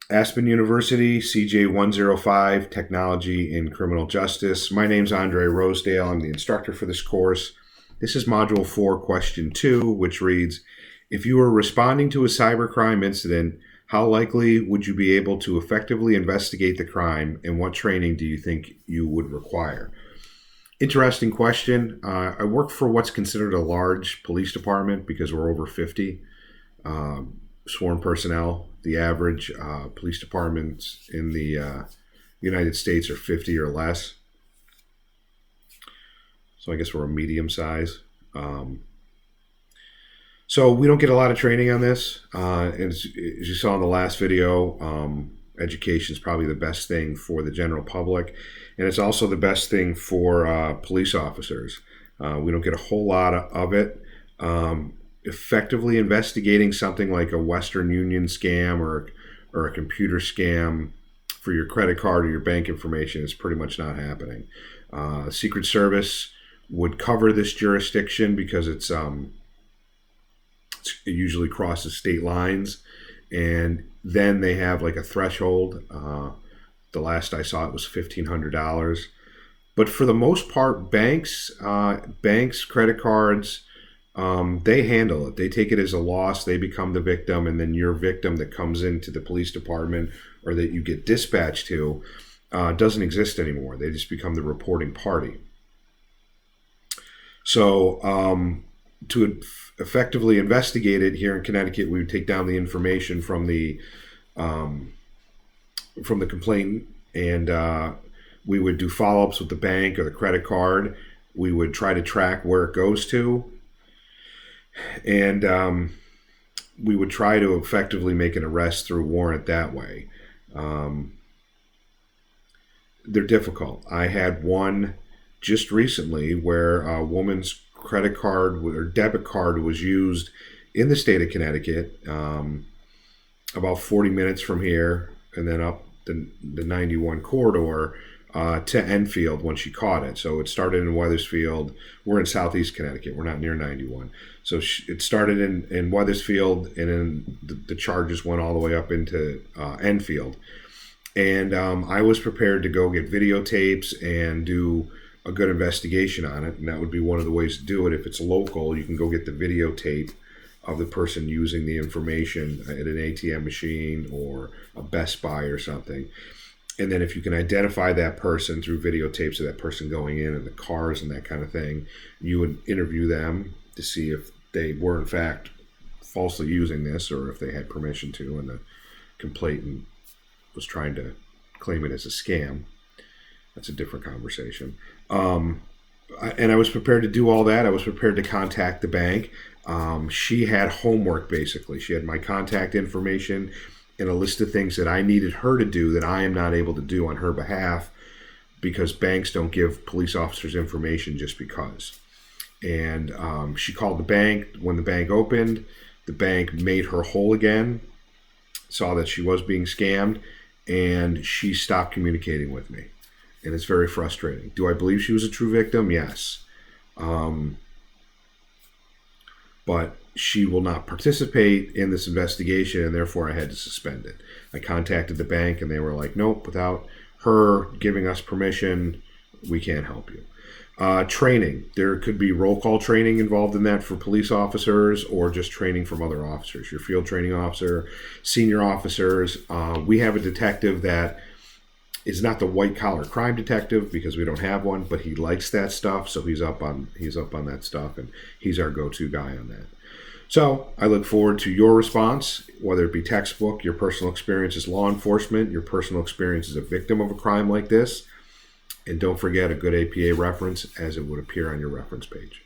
Aspen University, CJ105, Technology in Criminal Justice. My name's Andre Rosedale. I'm the instructor for this course. This is Module 4, Question 2, which reads, if you were responding to a cybercrime incident, how likely would you be able to effectively investigate the crime, and what training do you think you would require? Interesting question. I work for what's considered a large police department because we're over 50 sworn personnel. The average police departments in the United States are 50 or less. So I guess we're a medium size. So we don't get a lot of training on this. As you saw in the last video, education is probably the best thing for the general public. And it's also the best thing for police officers. We don't get a whole lot of it. Effectively investigating something like a Western Union scam or a computer scam for your credit card or your bank information is pretty much not happening. Secret Service would cover this jurisdiction because it usually crosses state lines, and then they have like a threshold. The last I saw it was $1,500. But for the most part, banks, credit cards, they handle it. They take it as a loss. They become the victim, and then your victim that comes into the police department or that you get dispatched to doesn't exist anymore. They just become the reporting party. So to effectively investigate it here in Connecticut, we would take down the information from the complainant, and we would do follow-ups with the bank or the credit card. We would try to track where it goes to, and we would try to effectively make an arrest through warrant that way. They're difficult. I had one just recently where a woman's credit card or debit card was used in the state of Connecticut, about 40 minutes from here, and then up the 91 corridor to Enfield when she caught it. So it started in Wethersfield. We're in southeast Connecticut. We're not near 91. So it started in Wethersfield, and then the charges went all the way up into Enfield. And I was prepared to go get videotapes and do a good investigation on it, and that would be one of the ways to do it. If it's local, you can go get the videotape of the person using the information at an ATM machine or a Best Buy or something. And then if you can identify that person through videotapes of that person going in and the cars and that kind of thing, you would interview them to see if they were in fact falsely using this or if they had permission to, and the complainant was trying to claim it as a scam. That's a different conversation. And I was prepared to do all that. I was prepared to contact the bank. She had homework, basically. She had my contact information and a list of things that I needed her to do that I am not able to do on her behalf, because banks don't give police officers information just because. And she called the bank. When the bank opened, the bank made her whole again, saw that she was being scammed, and she stopped communicating with me. And it's very frustrating. Do I believe she was a true victim? Yes. But she will not participate in this investigation, and therefore I had to suspend it. I contacted the bank, and they were like, nope, without her giving us permission, we can't help you. Training. There could be roll call training involved in that for police officers, or just training from other officers. Your field training officer, senior officers. We have a detective that is not the white collar crime detective because we don't have one, but he likes that stuff, so he's up on that stuff, and he's our go-to guy on that. So I look forward to your response, whether it be textbook, your personal experience as law enforcement, your personal experience as a victim of a crime like this, and don't forget a good APA reference as it would appear on your reference page.